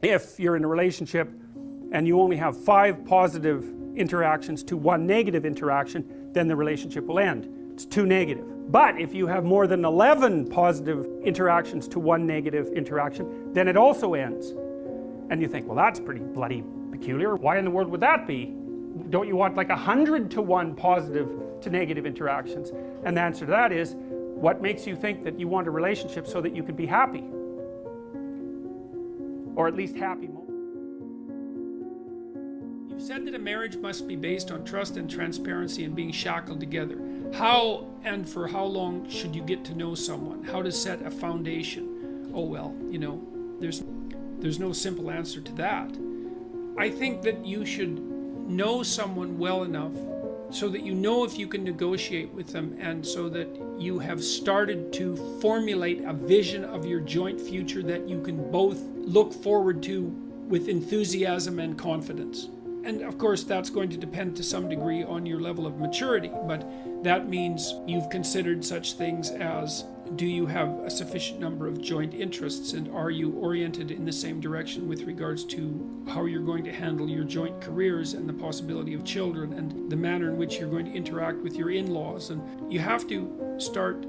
If you're in a relationship and you only have 5 positive interactions to 1 negative interaction, then the relationship will end. It's too negative. But if you have more than 11 positive interactions to 1 negative interaction, then it also ends. And you think, well, that's pretty bloody peculiar. Why in the world would that be? Don't you want like 100 to 1 positive to negative interactions? And the answer to that is, what makes you think that you want a relationship so that you can be happy? Or at least happy. You've said that a marriage must be based on trust and transparency and being shackled together. How and for how long should you get to know someone? How to set a foundation? Oh well, you know, there's no simple answer to that. I think that you should know someone well enough so that you know if you can negotiate with them, and so that you have started to formulate a vision of your joint future that you can both look forward to with enthusiasm and confidence. And of course that's going to depend to some degree on your level of maturity, but that means you've considered such things as, do you have a sufficient number of joint interests, and are you oriented in the same direction with regards to how you're going to handle your joint careers and the possibility of children and the manner in which you're going to interact with your in-laws. And you have to start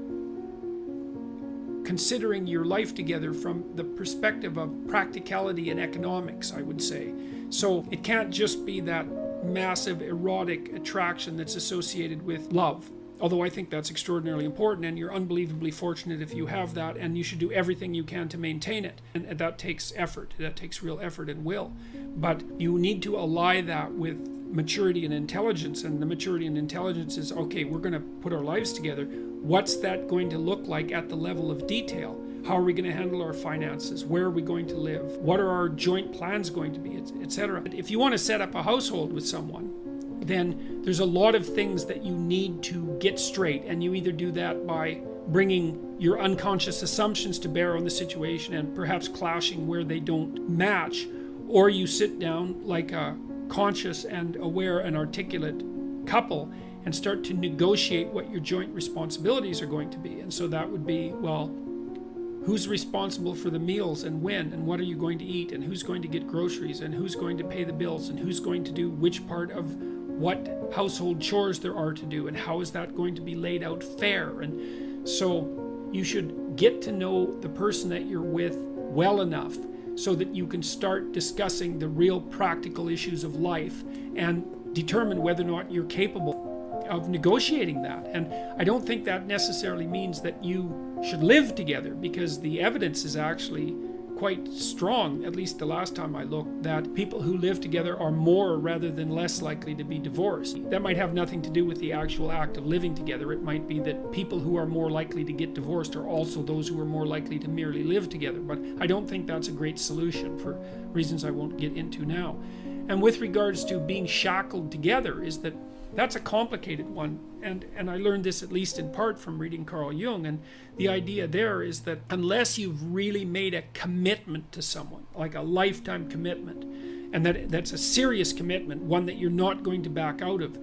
considering your life together from the perspective of practicality and economics, I would say. So it can't just be that massive erotic attraction that's associated with love. Although I think that's extraordinarily important, and you're unbelievably fortunate if you have that, and you should do everything you can to maintain it. And that takes effort. That takes real effort and will. But you need to ally that with maturity and intelligence. And the maturity and intelligence is, okay, we're going to put our lives together. What's that going to look like at the level of detail? How are we going to handle our finances? Where are we going to live? What are our joint plans going to be, etc. If you want to set up a household with someone, then there's a lot of things that you need to get straight, and you either do that by bringing your unconscious assumptions to bear on the situation and perhaps clashing where they don't match, or you sit down like a conscious and aware and articulate couple and start to negotiate what your joint responsibilities are going to be. And so that would be, well, who's responsible for the meals and when, and what are you going to eat, and who's going to get groceries, and who's going to pay the bills, and who's going to do which part of what household chores there are to do, and how is that going to be laid out fair. And so you should get to know the person that you're with well enough so that you can start discussing the real practical issues of life and determine whether or not you're capable of negotiating that. And I don't think that necessarily means that you should live together, because the evidence is actually quite strong, at least the last time I looked, that people who live together are more rather than less likely to be divorced. That might have nothing to do with the actual act of living together. It might be that people who are more likely to get divorced are also those who are more likely to merely live together. But I don't think that's a great solution for reasons I won't get into now. And with regards to being shackled together, is that that's a complicated one, and I learned this at least in part from reading Carl Jung. And the idea there is that unless you've really made a commitment to someone, like a lifetime commitment, and that's a serious commitment, one that you're not going to back out of,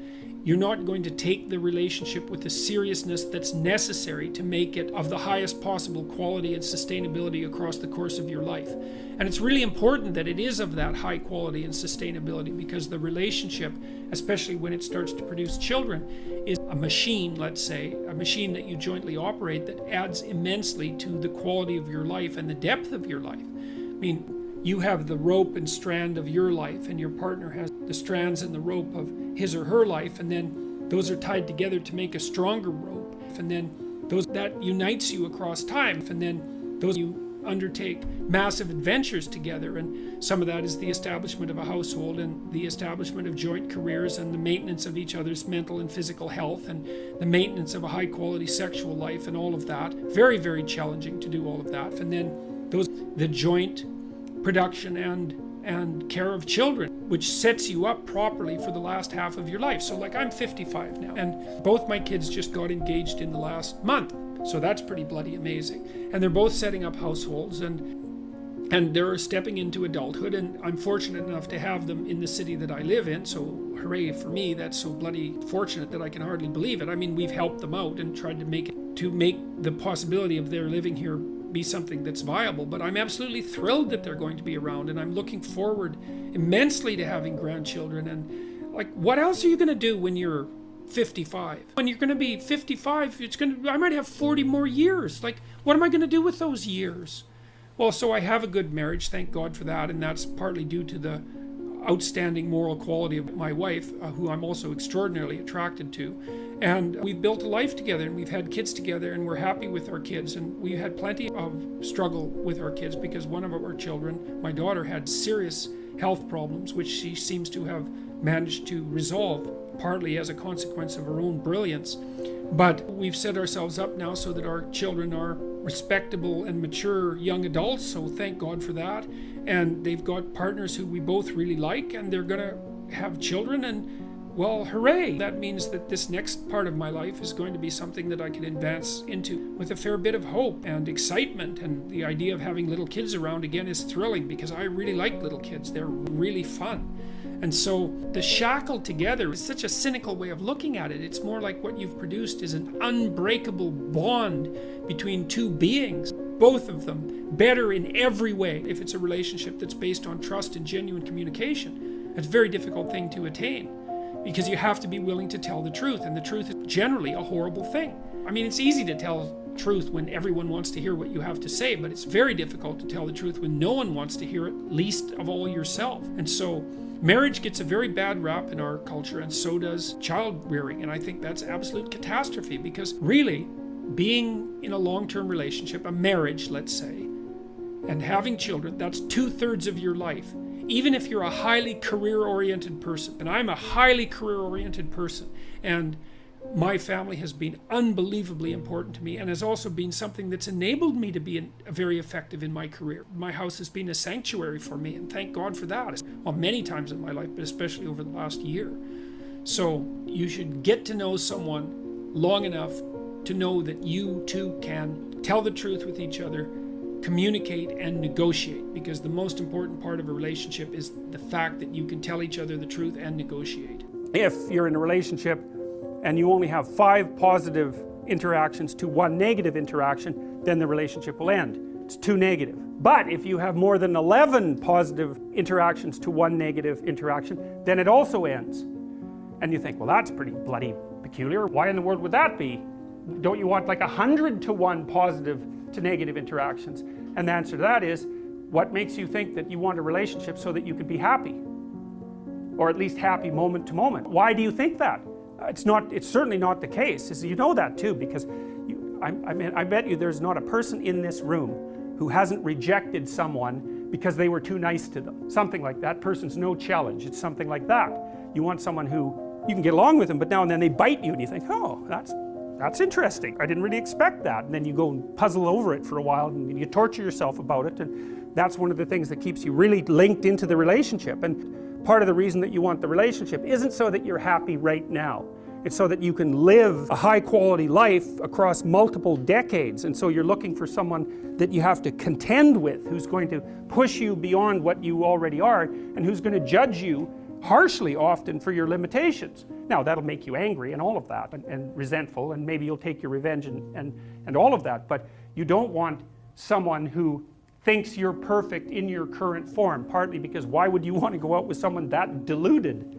you're not going to take the relationship with the seriousness that's necessary to make it of the highest possible quality and sustainability across the course of your life. And it's really important that it is of that high quality and sustainability, because the relationship, especially when it starts to produce children, is a machine, let's say, a machine that you jointly operate that adds immensely to the quality of your life and the depth of your life. I mean, you have the rope and strand of your life, and your partner has the strands and the rope of his or her life, and then those are tied together to make a stronger rope, and then that unites you across time, and then you undertake massive adventures together. And some of that is the establishment of a household and the establishment of joint careers and the maintenance of each other's mental and physical health and the maintenance of a high quality sexual life and all of that. Very, very challenging to do all of that. And then the joint production and care of children, which sets you up properly for the last half of your life. So like, I'm 55 now, and both my kids just got engaged in the last month. So that's pretty bloody amazing. And they're both setting up households, and they're stepping into adulthood, and I'm fortunate enough to have them in the city that I live in. So hooray for me. That's so bloody fortunate that I can hardly believe it. I mean, we've helped them out and tried to make the possibility of their living here be something that's viable, but I'm absolutely thrilled that they're going to be around, and I'm looking forward immensely to having grandchildren. And like, what else are you going to do when you're 55? When you're going to be 55, I might have 40 more years. Like, what am I going to do with those years? Well, so I have a good marriage, thank God for that, and that's partly due to the outstanding moral quality of my wife, who I'm also extraordinarily attracted to. And we've built a life together, and we've had kids together, and we're happy with our kids. And we had plenty of struggle with our kids because one of our children, my daughter, had serious health problems, which she seems to have managed to resolve, partly as a consequence of her own brilliance. But we've set ourselves up now so that our children are respectable and mature young adults, so thank God for that. And they've got partners who we both really like, and they're gonna have children, and well, hooray! That means that this next part of my life is going to be something that I can advance into with a fair bit of hope and excitement. And the idea of having little kids around again is thrilling because I really like little kids. They're really fun. And so the shackled together is such a cynical way of looking at it. It's more like what you've produced is an unbreakable bond between two beings, both of them better in every way. If it's a relationship that's based on trust and genuine communication, it's a very difficult thing to attain because you have to be willing to tell the truth, and the truth is generally a horrible thing. I mean, it's easy to tell truth when everyone wants to hear what you have to say, but it's very difficult to tell the truth when no one wants to hear it, least of all yourself. And so marriage gets a very bad rap in our culture, and so does child rearing. And I think that's absolute catastrophe because really, being in a long-term relationship, a marriage, let's say, and having children, that's 2/3 of your life. Even if you're a highly career-oriented person, and I'm a highly career-oriented person, and my family has been unbelievably important to me and has also been something that's enabled me to be very effective in my career. My house has been a sanctuary for me, and thank God for that. Well, many times in my life, but especially over the last year. So you should get to know someone long enough to know that you too can tell the truth with each other, communicate and negotiate, because the most important part of a relationship is the fact that you can tell each other the truth and negotiate. If you're in a relationship and you only have 5 positive interactions to 1 negative interaction, then the relationship will end. It's too negative. But if you have more than 11 positive interactions to 1 negative interaction, then it also ends. And you think, well, that's pretty bloody peculiar. Why in the world would that be? Don't you want like 100 to 1 positive to negative interactions? And the answer to that is, what makes you think that you want a relationship so that you can be happy? Or at least happy moment to moment. Why do you think that? It's certainly not the case. You know that too, because I bet you there's not a person in this room who hasn't rejected someone because they were too nice to them. Something like that. Person's no challenge. It's something like that. You want someone who you can get along with them, but now and then they bite you and you think, oh, that's interesting. I didn't really expect that. And then you go and puzzle over it for a while and you torture yourself about it. And that's one of the things that keeps you really linked into the relationship. And part of the reason that you want the relationship isn't so that you're happy right now. It's so that you can live a high quality life across multiple decades. And so you're looking for someone that you have to contend with, who's going to push you beyond what you already are, and who's going to judge you harshly often for your limitations. Now that'll make you angry and all of that, and resentful, and maybe you'll take your revenge and all of that, but you don't want someone who thinks you're perfect in your current form, partly because why would you want to go out with someone that deluded?